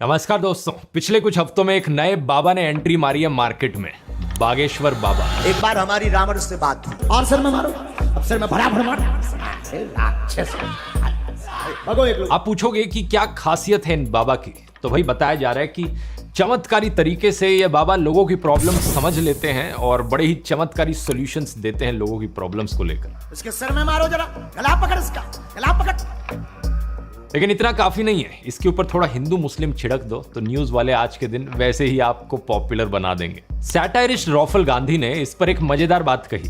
नमस्कार दोस्तों, पिछले कुछ हफ्तों में एक नए बाबा ने एंट्री मारी है मार्केट में, बागेश्वर बाबा। एक बार हमारी रावण से बात थी और सर में मारो, अब सर में भड़ा मार। आप पूछोगे कि क्या खासियत है इन बाबा की, तो भाई बताया जा रहा है कि चमत्कारी तरीके से ये बाबा लोगों की प्रॉब्लम समझ लेते हैं और बड़े ही चमत्कारी सॉल्यूशंस देते हैं लोगों की प्रॉब्लम्स को लेकर। इसके सर में मारो जरा, गला पकड़ इसका, गला पकड़। लेकिन इतना काफी नहीं है, इसके ऊपर थोड़ा हिंदू मुस्लिम छिड़क दो तो न्यूज वाले आज के दिन वैसे ही आपको पॉपुलर बना देंगे। सैटायरिस्ट रॉफल गांधी ने इस पर एक मजेदार बात कही,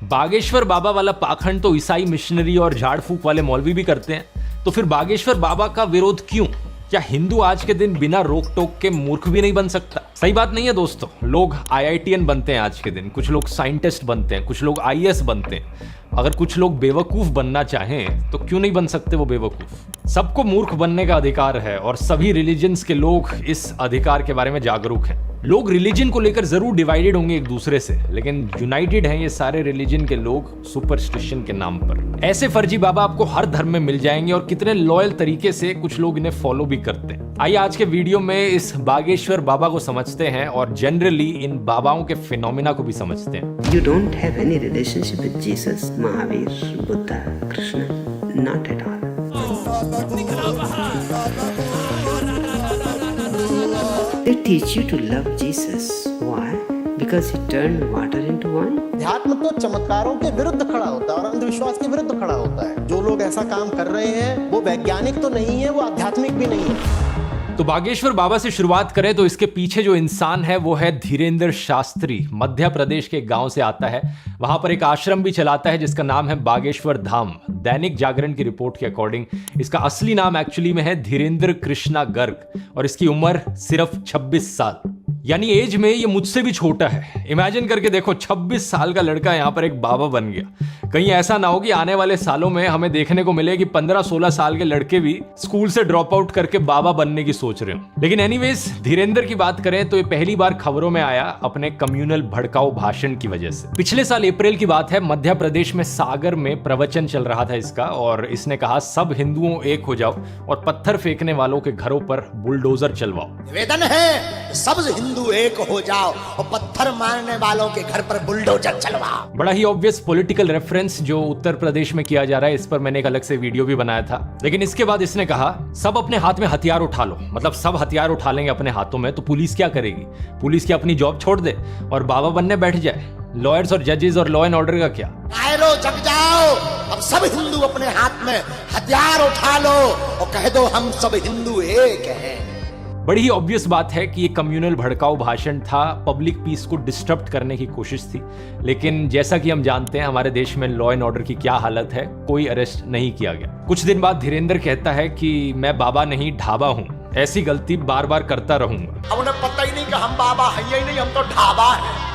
बागेश्वर बाबा वाला पाखंड तो ईसाई मिशनरी और झाड़ फूक वाले मौलवी भी करते हैं, तो फिर बागेश्वर बाबा का विरोध क्यों? क्या हिंदू आज के दिन बिना रोक टोक के मूर्ख भी नहीं बन सकता? सही बात नहीं है दोस्तों। लोग IITN बनते हैं आज के दिन, कुछ लोग साइंटिस्ट बनते हैं, कुछ लोग IAS बनते हैं। अगर कुछ लोग बेवकूफ बनना चाहें तो क्यों नहीं बन सकते वो बेवकूफ? सबको मूर्ख बनने का अधिकार है और सभी रिलीजन्स के लोग इस अधिकार के बारे में जागरूक हैं। लोग रिलीजन को लेकर जरूर डिवाइडेड होंगे एक दूसरे से, लेकिन यूनाइटेड हैं ये सारे रिलीजन के लोग सुपरस्टिशन के नाम पर। ऐसे फर्जी बाबा आपको हर धर्म में मिल जाएंगे और कितने लॉयल तरीके से कुछ लोग इन्हें फॉलो भी करते हैं। आइए आज के वीडियो में इस बागेश्वर बाबा को समझते हैं और जनरली इन बाबाओं के फिनोमिना को भी समझते हैं। You don't have any relationship with Jesus, Mahavir, Buddha, Krishna, not at all. They teach you to love Jesus. Why? Because he turned water into wine. अध्यात्म तो चमत्कारों के विरुद्ध खड़ा होता है और अंधविश्वास के विरुद्ध खड़ा होता है। जो लोग ऐसा काम कर रहे हैं वो वैज्ञानिक तो नहीं है, वो आध्यात्मिक भी नहीं है। तो बागेश्वर बाबा से शुरुआत करें तो इसके पीछे जो इंसान है वो है धीरेंद्र शास्त्री। मध्य प्रदेश के गांव से आता है, वहां पर एक आश्रम भी चलाता है जिसका नाम है बागेश्वर धाम। दैनिक जागरण की रिपोर्ट के अकॉर्डिंग इसका असली नाम एक्चुअली में है धीरेंद्र कृष्णा गर्ग और इसकी उम्र सिर्फ 26 साल, यानी एज में ये मुझसे भी छोटा है। इमेजिन करके देखो, 26 साल का लड़का यहाँ पर एक बाबा बन गया। कहीं ऐसा ना हो कि आने वाले सालों में हमें देखने को मिले कि 15-16 साल के लड़के भी स्कूल से ड्रॉप आउट करके बाबा बनने की सोच रहे हो। लेकिन एनीवेज, धीरेंद्र की बात करें तो ये पहली बार खबरों में आया अपने कम्युनल भड़काऊ भाषण की वजह से। पिछले साल अप्रैल की बात है, मध्य प्रदेश में सागर में प्रवचन चल रहा था इसका और इसने कहा सब हिंदुओं एक हो जाओ और पत्थर फेंकने वालों के घरों पर बुलडोजर चलवाओ। निवेदन है सब हिंदू एक हो जाओ और पत्थर मारने वालों के घर पर बुलडोजर चलवाओ। बड़ा ही ऑब्वियस पॉलिटिकल रेफरेंस जो उत्तर प्रदेश में किया जा रहा है, इस पर मैंने एक अलग से वीडियो भी बनाया था। लेकिन इसके बाद इसने कहा सब अपने हाथ में हथियार उठा लो, मतलब सब हथियार उठा लेंगे अपने हाथों में तो पुलिस क्या करेगी? पुलिस की अपनी जॉब छोड़ दे और बाबा बनने बैठ जाए। लॉयर्स और जजेस और लॉ एंड ऑर्डर का क्या? आयरो जग जाओ, अब सब हिंदू अपने हाथ में हथियार उठा लो और कह दो हम सब हिंदू एक हैं। बड़ी ही ऑब्वियस बात है कि ये कम्युनल भड़काऊ भाषण था, पब्लिक पीस को डिस्टर्ब करने की कोशिश थी। लेकिन जैसा कि हम जानते हैं हमारे देश में लॉ एंड ऑर्डर की क्या हालत है, कोई अरेस्ट नहीं किया गया। कुछ दिन बाद धीरेंद्र कहता है कि मैं बाबा नहीं ढाबा हूं, ऐसी गलती बार बार करता रहूंगा। अब उन्हें पता ही नहीं कि हम बाबा हैं ही नहीं, हम तो ढाबा हैं।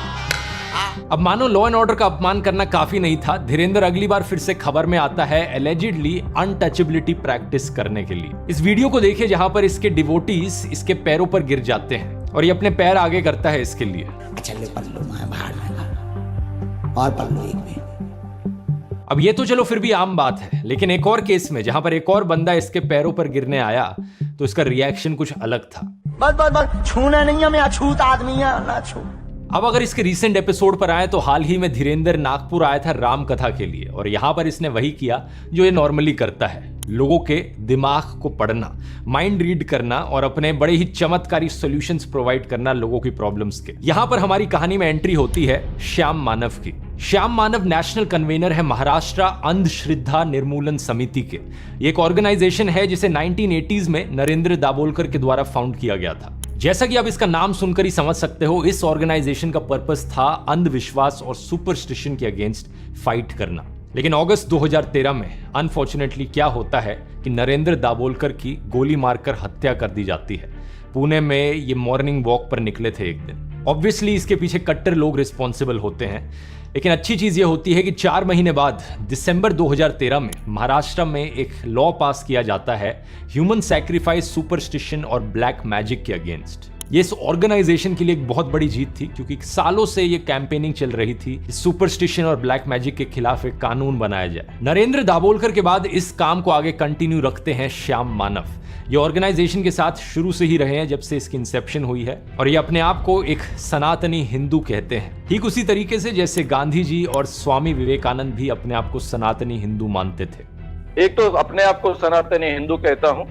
अब मानो लॉ एंड ऑर्डर का अपमान करना काफी नहीं था, धीरेंद्र अगली बार फिर से खबर में आता है एलिजिडली अनटचेबिलिटी प्रैक्टिस करने के लिए। इस वीडियो को देखिए जहां पर इसके डिवोटीज इसके पैरों पर गिर जाते हैं और ये अपने पैर आगे करता है इसके लिए। चले पल्लू मैं बाहर में और पल्लू एक में। अब ये तो चलो फिर भी आम बात है, लेकिन एक और केस में जहां पर एक और बंदा इसके पैरों पर गिरने आया तो इसका रिएक्शन कुछ अलग था। बस छूना नहीं है, मैं अछूत आदमी है ना छू। अब अगर इसके रीसेंट एपिसोड पर आए तो हाल ही में धीरेंद्र नागपुर आया था राम कथा के लिए और यहां पर इसने वही किया जो ये नॉर्मली करता है, लोगों के दिमाग को पढ़ना, माइंड रीड करना और अपने बड़े ही चमत्कारी सॉल्यूशंस प्रोवाइड करना लोगों की प्रॉब्लम्स के। यहां पर हमारी कहानी में एंट्री होती है श्याम मानव की। श्याम मानव नेशनल कन्वेनर है महाराष्ट्र अंधश्रद्धा निर्मूलन समिति के। ये एक ऑर्गेनाइजेशन है जिसे 1980s में नरेंद्र दाभोलकर के द्वारा फाउंड किया गया था। जैसा कि आप इसका नाम सुनकर ही समझ सकते हो, इस ऑर्गेनाइजेशन का पर्पस था अंधविश्वास और सुपरस्टिशन के अगेंस्ट फाइट करना। लेकिन अगस्त 2013 में अनफॉर्चुनेटली क्या होता है कि नरेंद्र दाभोलकर की गोली मारकर हत्या कर दी जाती है। पुणे में ये मॉर्निंग वॉक पर निकले थे एक दिन। ऑब्वियसली इसके पीछे कट्टर लोग रिस्पॉन्सिबल होते हैं, लेकिन अच्छी चीज ये होती है कि 4 महीने बाद दिसंबर 2013 में महाराष्ट्र में एक लॉ पास किया जाता है ह्यूमन सैक्रिफाइस, सुपरस्टिशन और ब्लैक मैजिक के अगेंस्ट। ये इस ऑर्गेनाइजेशन के लिए एक बहुत बड़ी जीत थी, क्योंकि सालों से ये कैंपेनिंग चल रही थी सुपरस्टिशन और ब्लैक मैजिक के खिलाफ एक कानून बनाया जाए। नरेंद्र दाभोलकर के बाद इस काम को आगे कंटिन्यू रखते हैं श्याम मानव। ये ऑर्गेनाइजेशन के साथ शुरू से ही रहे हैं, जब से इसकी इंसेप्शन हुई है, और ये अपने आप को एक सनातनी हिंदू कहते हैं, ठीक उसी तरीके से जैसे गांधी जी और स्वामी विवेकानंद भी अपने आप को सनातनी हिंदू मानते थे। एक तो अपने आप को सनातनी हिंदू कहता हूँ,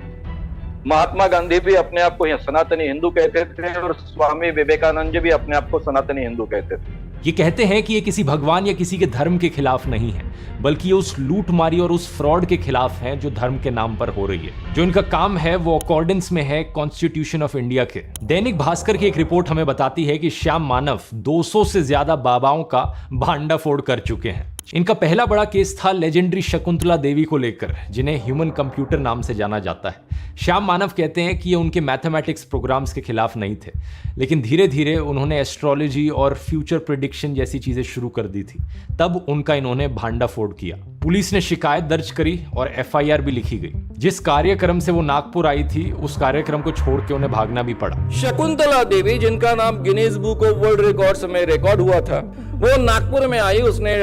महात्मा गांधी भी अपने आप को सनातनी हिंदू कहते थे और स्वामी विवेकानंद जी भी अपने आप को सनातनी हिंदू कहते थे। ये कहते हैं कि ये किसी भगवान या किसी के धर्म के खिलाफ नहीं है, बल्कि ये उस लूटमारी और उस फ्रॉड के खिलाफ है जो धर्म के नाम पर हो रही है। जो इनका काम है वो अकॉर्डेंस में है कॉन्स्टिट्यूशन ऑफ इंडिया के। दैनिक भास्कर की एक रिपोर्ट हमें बताती है कि श्याम मानव 200 से ज्यादा बाबाओं का भांडाफोड़ कर चुके हैं। इनका पहला बड़ा केस था लेजेंडरी शकुंतला देवी को लेकर, जिन्हें ह्यूमन कंप्यूटर नाम से जाना जाता है। श्याम मानव कहते हैं कि ये उनके मैथमेटिक्स प्रोग्राम्स के खिलाफ नहीं थे, लेकिन धीरे धीरे उन्होंने एस्ट्रोलॉजी और फ्यूचर प्रेडिक्शन जैसी चीजें शुरू कर दी थी, तब उनका इन्होंने भांडाफोड़ किया। पुलिस ने शिकायत दर्ज करी और FIR भी लिखी गई। जिस कार्यक्रम से वो नागपुर आई थी, उस कार्यक्रम को छोड़ के उन्हें भागना भी पड़ा। शकुंतला देवी, जिनका नाम Guinness book of world records में रिकॉर्ड हुआ था, वो नागपुर में आई, उसने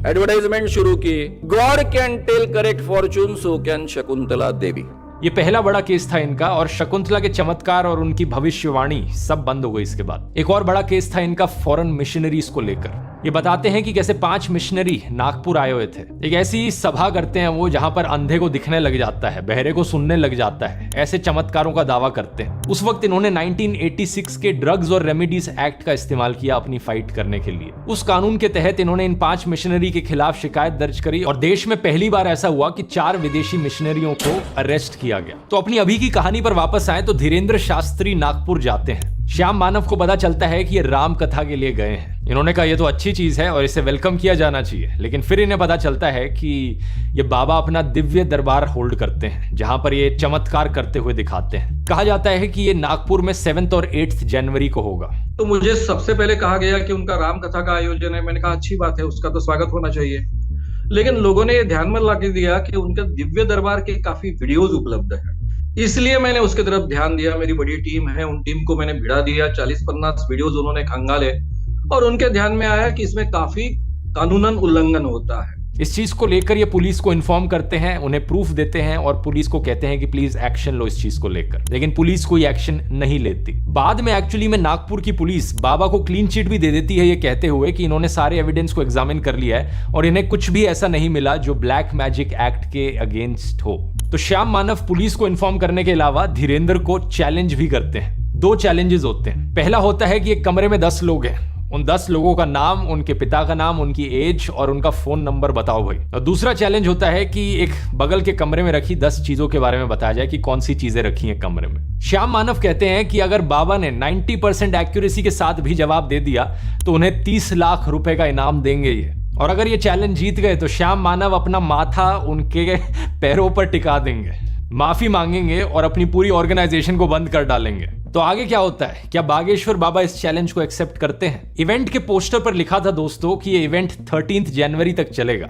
एडवर्टाइजमेंट शुरू की, God can tell correct fortune, so can Shakuntala Devi. ये पहला बड़ा केस था इनका, और शकुंतला के चमत्कार और उनकी भविष्यवाणी सब बंद हो गई इसके बाद। एक और बड़ा केस था इनका फॉरेन मिशनरीज को लेकर। ये बताते हैं कि कैसे 5 मिशनरी नागपुर आए हुए थे। एक ऐसी सभा करते हैं वो जहां पर अंधे को दिखने लग जाता है, बहरे को सुनने लग जाता है, ऐसे चमत्कारों का दावा करते हैं। उस वक्त इन्होंने 1986 के ड्रग्स और रेमेडीज एक्ट का इस्तेमाल किया अपनी फाइट करने के लिए। उस कानून के तहत इन्होंने इन 5 मिशनरी के खिलाफ शिकायत दर्ज करी, और देश में पहली बार ऐसा हुआ कि 4 विदेशी मिशनरियों को अरेस्ट किया गया। तो अपनी अभी की कहानी पर वापस आए तो धीरेन्द्र शास्त्री नागपुर जाते हैं। श्याम मानव को पता चलता है कि ये राम कथा के लिए गए हैं। इन्होंने कहा ये तो अच्छी चीज है और इसे वेलकम किया जाना चाहिए, लेकिन फिर इन्हें पता चलता है कि ये बाबा अपना दिव्य दरबार होल्ड करते हैं, जहां पर ये चमत्कार करते हुए दिखाते हैं। कहा जाता है कि ये नागपुर में 7 और 8 जनवरी को होगा। तो मुझे सबसे पहले कहा गया कि उनका राम कथा का आयोजन है। मैंने कहा अच्छी बात है, उसका तो स्वागत होना चाहिए, लेकिन लोगों ने ये ध्यान में ला के दिया कि उनका दिव्य दरबार के काफी वीडियोज उपलब्ध है, इसलिए मैंने उसके तरफ ध्यान दिया। मेरी बड़ी टीम है, उन टीम को मैंने भिड़ा दिया। 40-50 वीडियोज उन्होंने खंगाले और उनके ध्यान में आया कि इसमें काफी कानूनन उल्लंघन होता है। इस चीज को लेकर ये पुलिस को इन्फॉर्म करते हैं, उन्हें प्रूफ देते हैं और पुलिस को कहते हैं कि प्लीज एक्शन लो इस चीज को लेकर, लेकिन पुलिस कोई एक्शन नहीं लेती। बाद में एक्चुअली में नागपुर की पुलिस बाबा को क्लीन चिट भी दे देती है, ये कहते हुए कि इन्होंने सारे एविडेंस को एग्जामिन कर लिया है और इन्हें कुछ भी ऐसा नहीं मिला जो ब्लैक मैजिक एक्ट के अगेंस्ट हो। तो श्याम मानव पुलिस को इन्फॉर्म करने के अलावा धीरेन्द्र को चैलेंज भी करते हैं। 2 चैलेंजेस होते हैं। पहला होता है कि एक कमरे में 10 लोग हैं, उन 10 लोगों का नाम, उनके पिता का नाम, उनकी एज और उनका फोन नंबर बताओ भाई। और दूसरा चैलेंज होता है कि एक बगल के कमरे में रखी 10 चीजों के बारे में बताया जाए कि कौन सी चीजें रखी हैं कमरे में। श्याम मानव कहते हैं कि अगर बाबा ने 90% एक्यूरेसी के साथ भी जवाब दे दिया तो उन्हें 30 लाख रुपए का इनाम देंगे ये। और अगर ये चैलेंज जीत गए तो श्याम मानव अपना माथा उनके पैरों पर टिका देंगे, माफी मांगेंगे और अपनी पूरी ऑर्गेनाइजेशन को बंद कर डालेंगे। तो आगे क्या होता है? क्या बागेश्वर बाबा इस चैलेंज को एक्सेप्ट करते हैं? इवेंट के पोस्टर पर लिखा था दोस्तों कि ये इवेंट 13 जनवरी तक चलेगा,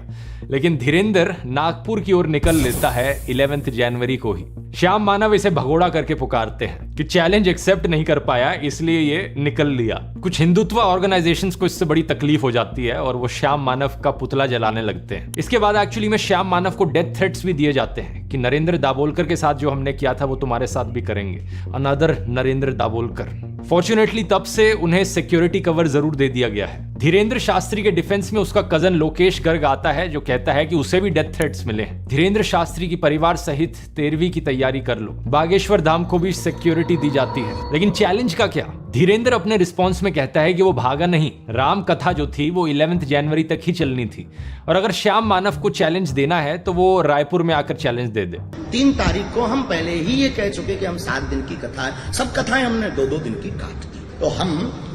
लेकिन धीरेन्द्र नागपुर की ओर निकल लेता है 11 जनवरी को ही। श्याम मानव इसे भगोड़ा करके पुकारते हैं कि चैलेंज एक्सेप्ट नहीं कर पाया इसलिए ये निकल लिया। कुछ हिंदुत्व ऑर्गेनाइजेशंस को इससे बड़ी तकलीफ हो जाती है और वो श्याम मानव का पुतला जलाने लगते हैं। इसके बाद एक्चुअली में श्याम मानव को डेथ थ्रेट्स भी दिए जाते हैं कि नरेंद्र दाभोलकर के साथ जो हमने किया था वो तुम्हारे साथ भी करेंगे, अनदर नरेंद्र दाभोलकर। फॉर्चुनेटली तब से उन्हें सिक्योरिटी कवर जरूर दे दिया गया है। धीरेन्द्र शास्त्री के डिफेंस में उसका कजन लोकेश गर्ग आता है जो कहता है कि उसे भी डेथ थ्रेट्स मिले हैं। धीरेन्द्र शास्त्री की परिवार सहित 13वीं की तैयारी कर लो। बागेश्वर धाम को भी सिक्योरिटी दी जाती है, लेकिन चैलेंज का क्या? धीरेन्द्र अपने रिस्पॉन्स में कहता है कि वो भागा नहीं, राम कथा जो थी वो 11 जनवरी तक ही चलनी थी और अगर श्याम मानव को चैलेंज देना है तो वो रायपुर में आकर चैलेंज दे दे। 3 तारीख को हम पहले ही ये कह चुके कि हम 7 दिन की कथा है, सब कथाएं हमने 2-2 दिन की काट दी। तो हम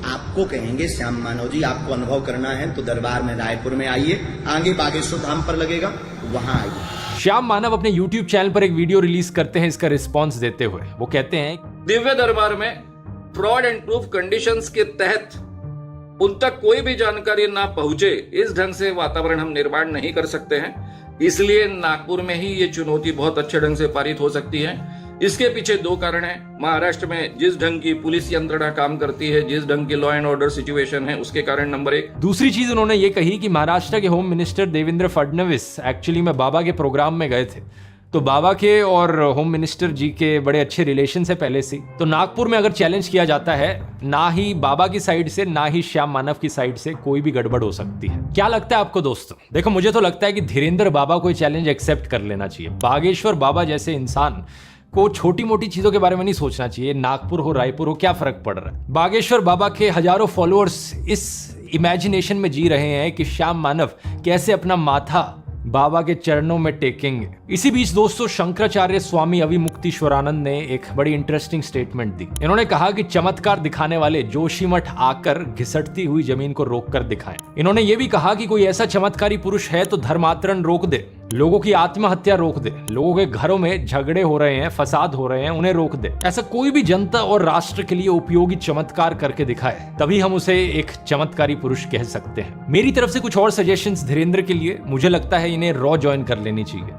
आपको कहेंगे श्याम मानव जी, आपको अनुभव करना है तो दरबार में रायपुर में आइए, आगे बागेश्वर धाम पर लगेगा, वहां आइए। श्याम मानव अपने YouTube चैनल पर एक वीडियो रिलीज करते हैं इसका रिस्पॉन्स देते हुए। वो कहते हैं दिव्य दरबार में फ्रॉड एंड प्रूफ कंडीशंस के तहत उन तक कोई भी जानकारी ना पहुंचे, इस ढंग से वातावरण हम निर्माण नहीं कर सकते हैं। इसलिए नागपुर में ही ये चुनौती बहुत अच्छे ढंग से पारित हो सकती है। इसके पीछे दो कारण हैं। महाराष्ट्र में जिस ढंग की पुलिस यंत्रणा काम करती है, जिस ढंग की लॉ एंड ऑर्डर सिचुएशन है, उसके कारण नंबर 1। दूसरी चीज उन्होंने ये कही कि महाराष्ट्र के home minister Devendra Fadnavis actually में बाबा के प्रोग्राम में गए थे, तो बाबा के और होम मिनिस्टर जी के बड़े अच्छे रिलेशन है पहले से। तो नागपुर में अगर चैलेंज किया जाता है, ना ही बाबा की साइड से ना ही श्याम मानव की साइड से कोई भी गड़बड़ हो सकती है। क्या लगता है आपको दोस्तों? देखो, मुझे तो लगता है कि धीरेन्द्र बाबा को चैलेंज एक्सेप्ट कर लेना चाहिए। बागेश्वर बाबा जैसे इंसान को छोटी मोटी चीजों के बारे में नहीं सोचना चाहिए। नागपुर हो, रायपुर हो, क्या फर्क पड़ रहा है। बागेश्वर बाबा के हजारों फॉलोअर्स इस इमेजिनेशन में जी रहे हैं कि श्याम मानव कैसे अपना माथा बाबा के चरणों में टेकेंगे। इसी बीच दोस्तों, शंकराचार्य स्वामी अविमुक्तेश्वरानंद ने एक बड़ी इंटरेस्टिंग स्टेटमेंट दी। इन्होंने कहा कि चमत्कार दिखाने वाले जोशीमठ आकर घिसटती हुई जमीन को रोक कर दिखाएं। इन्होंने ये भी कहा कि कोई ऐसा चमत्कारी पुरुष है तो धर्मांतरण रोक दे, लोगों की आत्महत्या रोक दे, लोगों के घरों में झगड़े हो रहे हैं, फसाद हो रहे हैं, उन्हें रोक दे। ऐसा कोई भी जनता और राष्ट्र के लिए उपयोगी चमत्कार करके दिखाए, तभी हम उसे एक चमत्कारी पुरुष कह सकते हैं। मेरी तरफ से कुछ और सजेशंस धीरेन्द्र के लिए। मुझे लगता है इन्हें रॉ ज्वाइन कर लेनी चाहिए।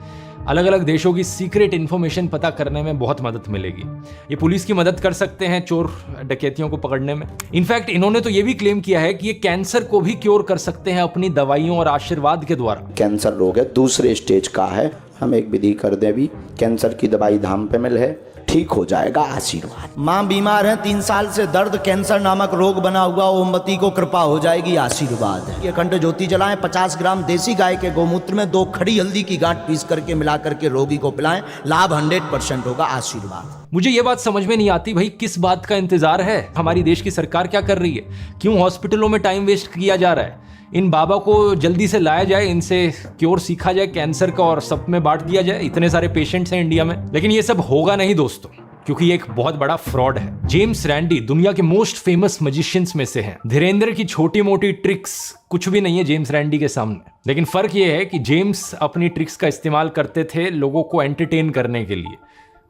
अलग अलग देशों की सीक्रेट इंफॉर्मेशन पता करने में बहुत मदद मिलेगी। ये पुलिस की मदद कर सकते हैं चोर डकैतियों को पकड़ने में। इनफैक्ट इन्होंने तो ये भी क्लेम किया है कि ये कैंसर को भी क्योर कर सकते हैं अपनी दवाइयों और आशीर्वाद के द्वारा। कैंसर रोग है, दूसरे स्टेज का है, हम एक विधि कर दें अभी, कैंसर की दवाई धाम पे मिल है, ठीक हो जाएगा, आशीर्वाद। माँ बीमार है 3 साल से, दर्द कैंसर नामक रोग बना हुआ, ओमवती को कृपा हो जाएगी, आशीर्वाद है। ये अखंड ज्योति जलाएं, 50 ग्राम देसी गाय के गौमूत्र में 2 खड़ी हल्दी की गांठ पीस करके मिला करके रोगी को पिलाएं, लाभ 100% होगा, आशीर्वाद। मुझे ये बात समझ में नहीं आती भाई, किस बात का इंतजार है? हमारी देश की सरकार क्या कर रही है? क्यों हॉस्पिटलों में टाइम वेस्ट किया जा रहा है? इन बाबा को जल्दी से लाया जाए, इनसे क्योर सीखा जाए कैंसर का और सब में बांट दिया जाए। इतने सारे पेशेंट्स हैं इंडिया में। लेकिन ये सब होगा नहीं दोस्तों, क्योंकि ये एक बहुत बड़ा फ्रॉड है। जेम्स रैंडी दुनिया के मोस्ट फेमस मैजिशियंस में से हैं। धीरेन्द्र की छोटी मोटी ट्रिक्स कुछ भी नहीं है जेम्स रैंडी के सामने। लेकिन फर्क ये है कि जेम्स अपनी ट्रिक्स का इस्तेमाल करते थे लोगों को एंटरटेन करने के लिए,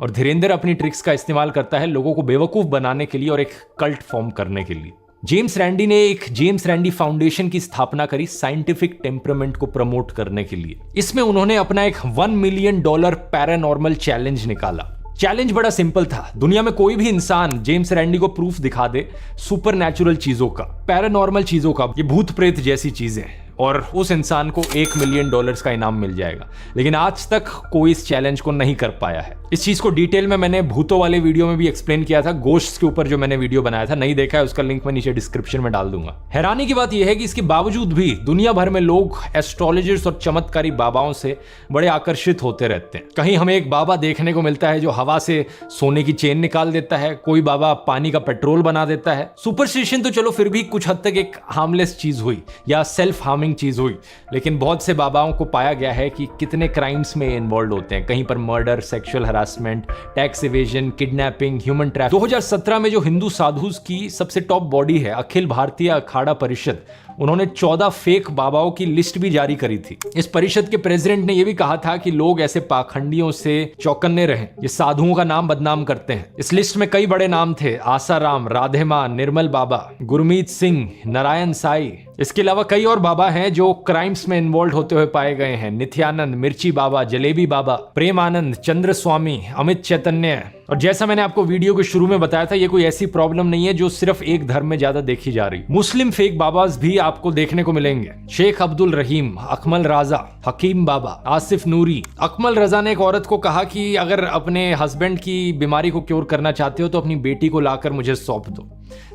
और धीरेन्द्र अपनी ट्रिक्स का इस्तेमाल करता है लोगों को बेवकूफ बनाने के लिए और एक कल्ट फॉर्म करने के लिए। जेम्स रैंडी ने एक जेम्स रैंडी फाउंडेशन की स्थापना करी साइंटिफिक टेम्परामेंट को प्रमोट करने के लिए। इसमें उन्होंने अपना एक $1 मिलियन पैरानॉर्मल चैलेंज निकाला। चैलेंज बड़ा सिंपल था। दुनिया में कोई भी इंसान जेम्स रैंडी को प्रूफ दिखा दे सुपर नेचुरल चीजों का, पैरानॉर्मल चीजों का, ये भूत प्रेत जैसी चीजें, और उस इंसान को $1 मिलियन का इनाम मिल जाएगा। लेकिन आज तक कोई इस चैलेंज को नहीं कर पाया है। इस चीज को डिटेल में मैंने भूतों वाले वीडियो में भी एक्सप्लेन किया था, गोश्ट्स के ऊपर जो मैंने वीडियो बनाया था। नहीं देखा है उसका लिंक मैं नीचे डिस्क्रिप्शन में डाल दूंगा। हैरानी की बात यह है कि इसके बावजूद भी दुनिया भर में लोग एस्ट्रोलॉजर्स और चमत्कारी बाबाओं से बड़े आकर्षिद होते रहते हैं। कहीं हमें एक बाबा देखने को मिलता है जो हवा से सोने की चेन निकाल देता है, कोई बाबा पानी का पेट्रोल बना देता है। सुपरस्टिशन तो चलो फिर भी कुछ हद तक एक हार्मलेस चीज हुई या सेल्फ हार्मिंग चीज हुई, लेकिन बहुत से बाबाओं को पाया गया है कि कितने क्राइम्स में इन्वॉल्व होते हैं। कहीं पर murder, sexual harassment, tax evasion, kidnapping, human trafficking. 2017 में जो हिंदू साधुस की सबसे टॉप बॉडी है अखिल भारतीय अखाड़ा परिषद, उन्होंने 14 फेक बाबाओं की लिस्ट भी जारी करी थी। इस परिषद के प्रेसिडेंट ने यह भी कहा था कि लोग ऐसे पाखंडियों से चौकन्ने रहें, ये साधुओं का नाम बदनाम करते हैं। इस लिस्ट में कई बड़े नाम थे, आसाराम, राधे मां, निर्मल बाबा, गुरमीत सिंह, नारायण साई। इसके अलावा कई और बाबा हैं जो क्राइम्स में इन्वॉल्व होते हुए पाए गए हैं। नित्यानंद, मिर्ची बाबा, जलेबी बाबा, प्रेमानंद, चंद्र स्वामी, अमित चैतन्य। और जैसा मैंने आपको वीडियो के शुरू में बताया था, ये कोई ऐसी प्रॉब्लम नहीं है जो सिर्फ एक धर्म में ज्यादा देखी जा रही। मुस्लिम फेक बाबाज भी आपको देखने को मिलेंगे। शेख अब्दुल रहीम, अकमल राजा, हकीम बाबा, आसिफ नूरी। अकमल रजा ने एक औरत को कहा कि अगर अपने हस्बैंड की बीमारी को क्योर करना चाहते हो तो अपनी बेटी को लाकर मुझे सौंप दो।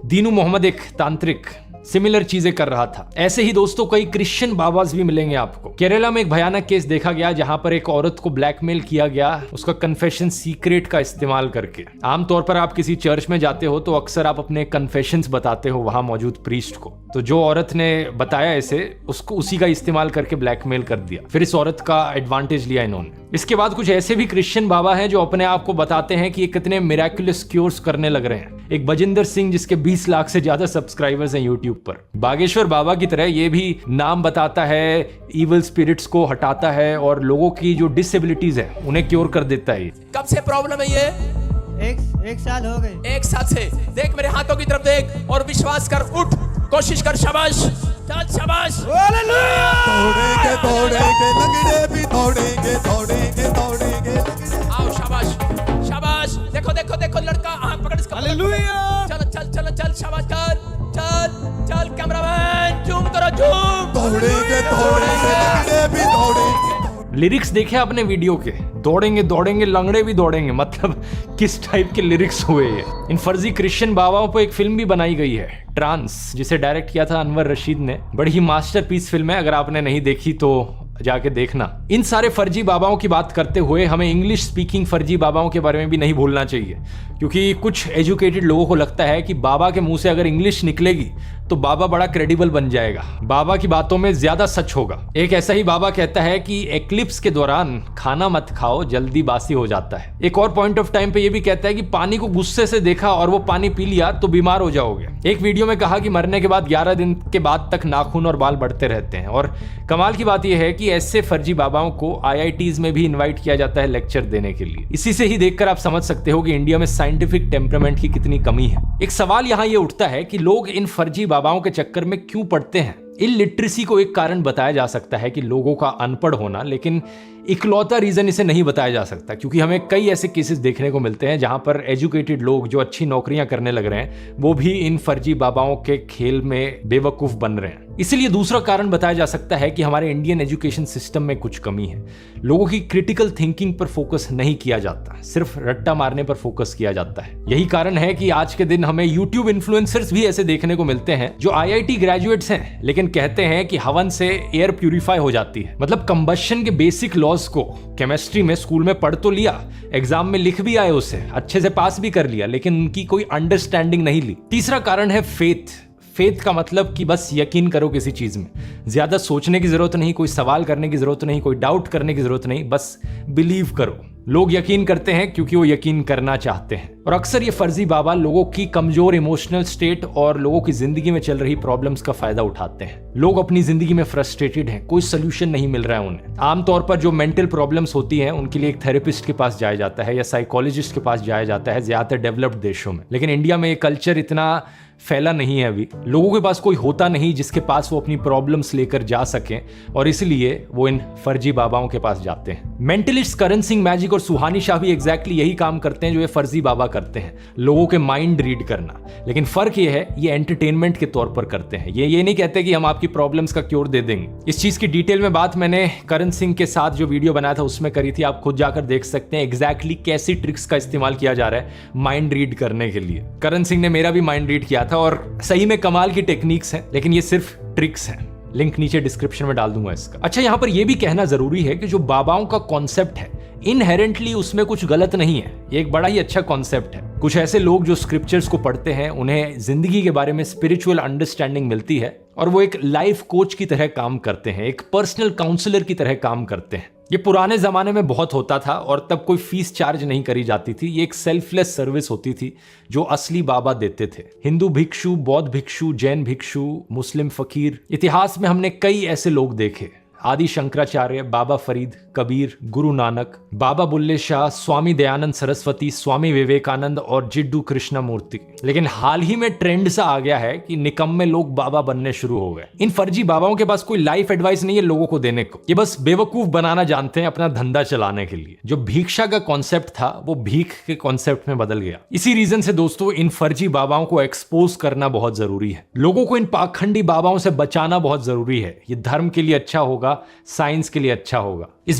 दीनू मोहम्मद एक तांत्रिक सिमिलर चीजें कर रहा था। ऐसे ही दोस्तों कई क्रिश्चियन बाबाज भी मिलेंगे आपको। केरला में एक भयानक केस देखा गया जहां पर एक औरत को ब्लैकमेल किया गया उसका कन्फेशन सीक्रेट का इस्तेमाल करके। आमतौर पर आप किसी चर्च में जाते हो तो अक्सर आप अपने कन्फेशंस बताते हो वहां मौजूद प्रीस्ट को। तो जो औरत ने बताया इसे, उसको उसी का इस्तेमाल करके ब्लैकमेल कर दिया। फिर इस औरत का एडवांटेज लिया इन्होंने। इसके बाद कुछ ऐसे भी क्रिश्चियन बाबा हैं जो अपने आप को बताते हैं कि ये कितने मिराकुलस क्योर्स करने लग रहे हैं। एक बजिंदर सिंह जिसके 20 लाख से ज्यादा सब्सक्राइबर्स हैं यूट्यूब पर। बागेश्वर बाबा की तरह ये भी नाम बताता है, इविल स्पिरिट्स को हटाता है और लोगों की जो डिसेबिलिटीज है उन्हें क्योर कर देता है। कब से प्रॉब्लम है ये? एक साल हो गए। 1 साल से। देख मेरे हाथों की तरफ देख और विश्वास कर, उठ, कोशिश कर, शाबाश, चल शाबाश। तोड़ेंगे तोड़ेंगे लंगड़े भी तोड़ेंगे तोड़ेंगे तोड़ेंगे। आओ शाबाश शाबाश। देखो देखो देखो लड़का हाँ पकड़ इसका हालेलुया। चल चल चल चल शाबाश कर चल चल कैमरामैन जूम करो जूम दौड़ेंगे दौड़ेंगे भी दौड़ेंगे। लिरिक्स देखे आपने वीडियो के, दौड़ेंगे दौड़ेंगे लंगड़े भी दौड़ेंगे, मतलब किस टाइप के लिरिक्स हुए ये। इन फर्जी क्रिश्चियन बाबाओं पर एक फिल्म भी बनाई गई है, ट्रांस, जिसे डायरेक्ट किया था अनवर रशीद ने। बड़ी ही मास्टरपीस फिल्म है, अगर आपने नहीं देखी तो जाके देखना। इन सारे फर्जी बाबाओं की बात करते हुए हमें इंग्लिश स्पीकिंग फर्जी बाबाओं के बारे में भी नहीं भूलना चाहिए, क्योंकि कुछ एजुकेटेड लोगों को लगता है कि बाबा के मुंह से अगर इंग्लिश निकलेगी तो बाबा बड़ा क्रेडिबल बन जाएगा, बाबा की बातों में ज्यादा सच होगा। एक ऐसा ही बाबा कहता है कि एक्लिप्स के दौरान खाना मत खाओ, जल्दी बासी हो जाता है। एक और पॉइंट ऑफ टाइम पे ये भी कहता है कि पानी को गुस्से से देखा और वो पानी पी लिया तो बीमार हो जाओगे। एक वीडियो में कहा कि मरने के बाद 11 दिन के बाद तक नाखून और बाल बढ़ते रहते हैं। और कमाल की बात यह है कि ऐसे फर्जी बाबाओं को IITs में भी इन्वाइट किया जाता है लेक्चर देने के लिए। इसी से ही देखकर आप समझ सकते हो कि इंडिया में साइंटिफिक टेम्परामेंट की कितनी कमी है। एक सवाल यहाँ ये उठता है कि लोग इन फर्जी बाबाओं के चक्कर में क्यों पड़ते हैं। इलिटरेसी को एक कारण बताया जा सकता है कि लोगों का अनपढ़ होना, लेकिन इकलौता रीजन इसे नहीं बताया जा सकता, क्योंकि हमें कई ऐसे केसेस देखने को मिलते हैं जहां पर एजुकेटेड लोग जो अच्छी नौकरियां करने लग रहे हैं वो भी इन फर्जी बाबाओं के खेल में बेवकूफ बन रहे हैं। इसलिए दूसरा कारण बताया जा सकता है कि हमारे इंडियन एजुकेशन सिस्टम में कुछ कमी है। लोगों की क्रिटिकल थिंकिंग पर फोकस नहीं किया जाता, सिर्फ रट्टा मारने पर फोकस किया जाता है। यही कारण है कि आज के दिन हमें यूट्यूब इन्फ्लुएंसर्स भी ऐसे देखने को मिलते हैं जो IIT ग्रेजुएट्स हैं, लेकिन कहते हैं कि हवन से एयर प्यूरिफाई हो जाती है। मतलब कंबशन के बेसिक लॉज को केमिस्ट्री में स्कूल में पढ़ तो लिया, एग्जाम में लिख भी आए, उसे अच्छे से पास भी कर लिया, लेकिन उनकी कोई अंडरस्टैंडिंग नहीं ली। तीसरा कारण है फेथ का मतलब कि बस यकीन करो किसी चीज में, ज्यादा सोचने की जरूरत नहीं, कोई सवाल करने की जरूरत नहीं, कोई डाउट करने की जरूरत नहीं, बस बिलीव करो। लोग यकीन करते हैं क्योंकि वो यकीन करना चाहते हैं। और अक्सर ये फर्जी बाबा लोगों की कमजोर इमोशनल स्टेट और लोगों की जिंदगी में चल रही प्रॉब्लम्स का फायदा उठाते हैं। लोग अपनी जिंदगी में फ्रस्ट्रेटेड हैं, कोई सोल्यूशन नहीं मिल रहा है उन्हें। आमतौर पर जो मेंटल प्रॉब्लम्स होती हैं उनके लिए एक थेरेपिस्ट के पास जाया जाता है या साइकोलॉजिस्ट के पास जाया जाता है, ज्यादातर डेवलप्ड देशों में। लेकिन इंडिया में ये कल्चर इतना फैला नहीं है अभी। लोगों के पास कोई होता नहीं जिसके पास वो अपनी प्रॉब्लम्स लेकर जा सकें, और इसलिए वो इन फर्जी बाबाओं के पास जाते हैं। मेंटलिस्ट करण सिंह मैजिक और सुहानी शाह भी एग्जैक्टली यही काम करते हैं जो ये फर्जी बाबा करते हैं, लोगों के माइंड रीड करना। लेकिन फर्क ये है, ये एंटरटेनमेंट के तौर पर करते हैं। ये नहीं कहते कि हम आपकी प्रॉब्लम्स का क्योर दे देंगे। इस चीज की डिटेल में बात मैंने करण सिंह के साथ जो वीडियो बनाया था उसमें करी थी, आप खुद जाकर देख सकते हैं एग्जैक्टली कैसी ट्रिक्स का इस्तेमाल किया जा रहा है माइंड रीड करने के लिए। करण सिंह ने मेरा भी माइंड रीड किया था और सही में कमाल की टेक्निक्स हैं, लेकिन ये सिर्फ ट्रिक्स हैं। लिंक नीचे डिस्क्रिप्शन में डाल दूंगा इसका। अच्छा, यहां पर यह भी कहना जरूरी है कि जो बाबाओं का कॉन्सेप्ट है इनहेरेंटली उसमें कुछ गलत नहीं है, ये एक बड़ा ही अच्छा कॉन्सेप्ट है। कुछ ऐसे लोग जो स्क्रिप्चर्स को पढ़ते हैं उन्हें जिंदगी के बारे में स्पिरिचुअल अंडरस्टैंडिंग मिलती है और वो एक लाइफ कोच की तरह काम करते हैं, एक पर्सनल काउंसलर की तरह काम करते हैं। ये पुराने जमाने में बहुत होता था और तब कोई फीस चार्ज नहीं करी जाती थी। ये एक सेल्फलेस सर्विस होती थी जो असली बाबा देते थे। हिंदू भिक्षु, बौद्ध भिक्षु, जैन भिक्षु, मुस्लिम फकीर, इतिहास में हमने कई ऐसे लोग देखे। आदि शंकराचार्य, बाबा फरीद, कबीर, गुरु नानक, बाबा बुल्ले शाह, स्वामी दयानंद सरस्वती, स्वामी विवेकानंद और जिड्डू कृष्णमूर्ति। लेकिन हाल ही में ट्रेंड सा आ गया है कि निकम्मे लोग बाबा बनने शुरू हो गए। इन फर्जी बाबाओं के पास कोई लाइफ एडवाइस नहीं है लोगों को देने को, ये बस बेवकूफ बनाना जानते हैं अपना धंधा चलाने के लिए। जो भिक्षा का कॉन्सेप्ट था वो भीख के कॉन्सेप्ट में बदल गया। इसी रीजन से दोस्तों इन फर्जी बाबाओं को एक्सपोज करना बहुत जरूरी है। लोगों को इन पाखंडी बाबाओं से बचाना बहुत जरूरी है। ये धर्म के लिए अच्छा होगा, साइंस के लिए अच्छा होगा। इस